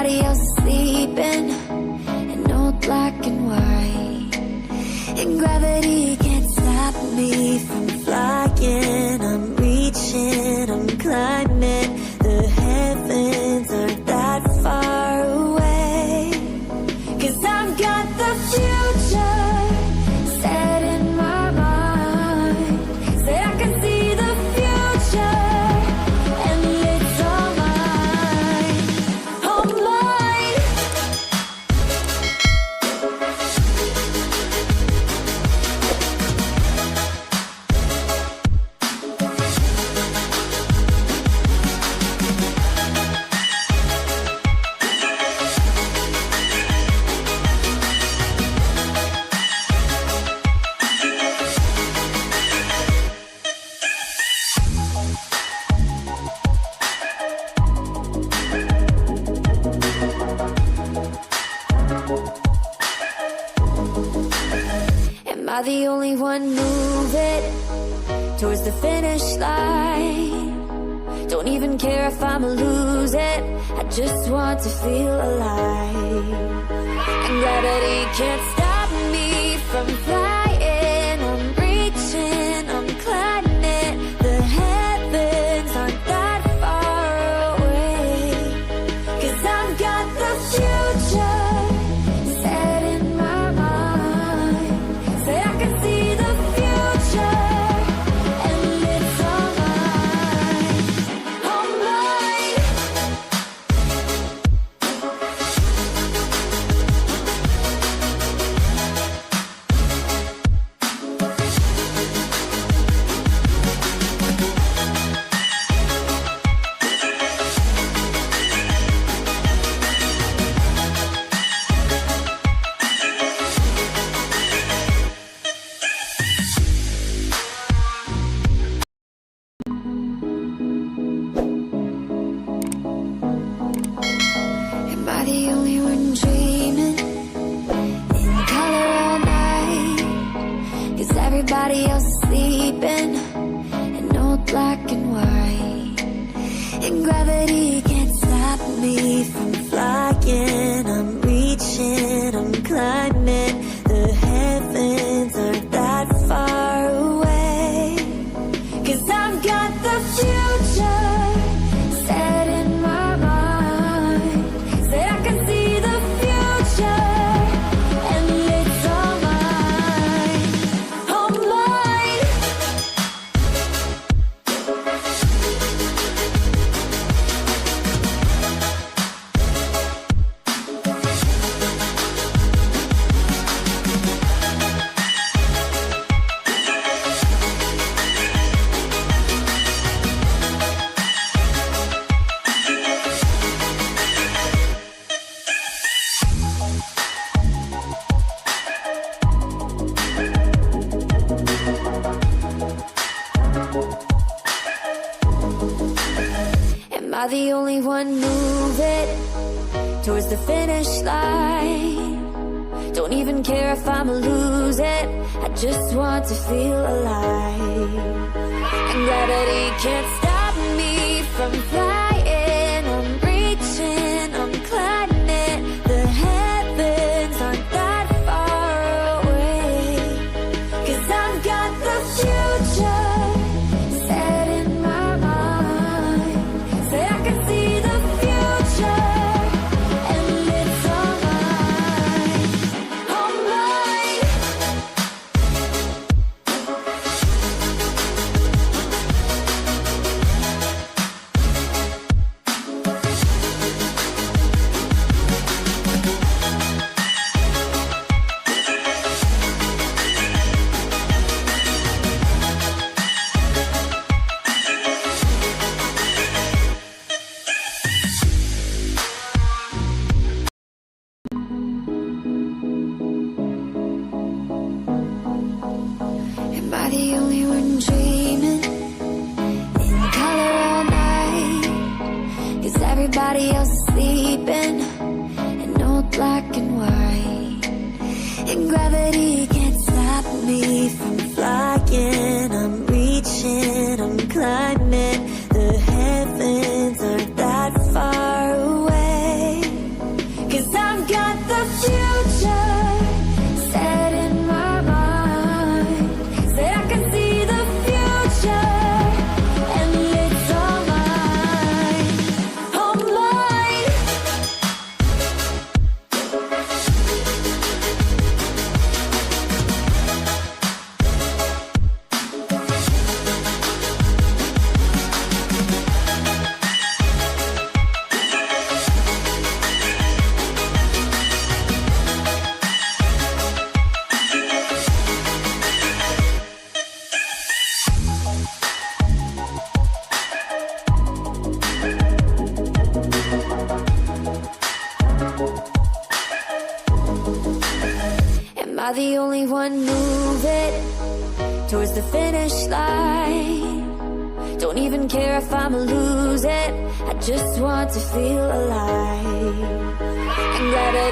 everybody else sleeping in old black and white, and gravity can't stop me from flying. I'm reaching, I'm climbing, the heavens aren't that far away. 'Cause I've got the future set in my mind. Say I can see the future, and it's all mine, all mine. Am I the only one moving towards the finish line? Don't even care if I'ma lose it, I just want to feel alive. And gravity can't stop me from flying. I'm reaching, I'm climbing, the heavens aren't that far away. 'Cause I've got the future set in my mind. Say I can see the future, and it's all mine, all mine. Am I the only one dreaming in color all night? 'Cause everybody else sleeping in old black and white, and gravity can't stop me from flying. I'm reaching, I'm climbing, the heavens aren't that far away. 'Cause I've got the future set in my mind. Say I can see the future, and it's all mine, all mine. Am I the only one moving towards the finish line? Don't even care if I'ma lose it, I just want to feel alive. And gravity can't stop me from flying. I'm reaching, I'm climbing, the heavens aren't that far away. 'Cause I've got the future set in my mind. Say I can see the future, and it's all mine, all mine. Am I the only one dreaming in color all night? 'Cause everybody else sleeping in old black and white, and gravity can't stop me from flying. I'm reaching, I'm climbing, the heavens aren't that far away. I the only one move it towards the finish line? Don't even care if I'ma lose it, I just want to feel alive. And gravity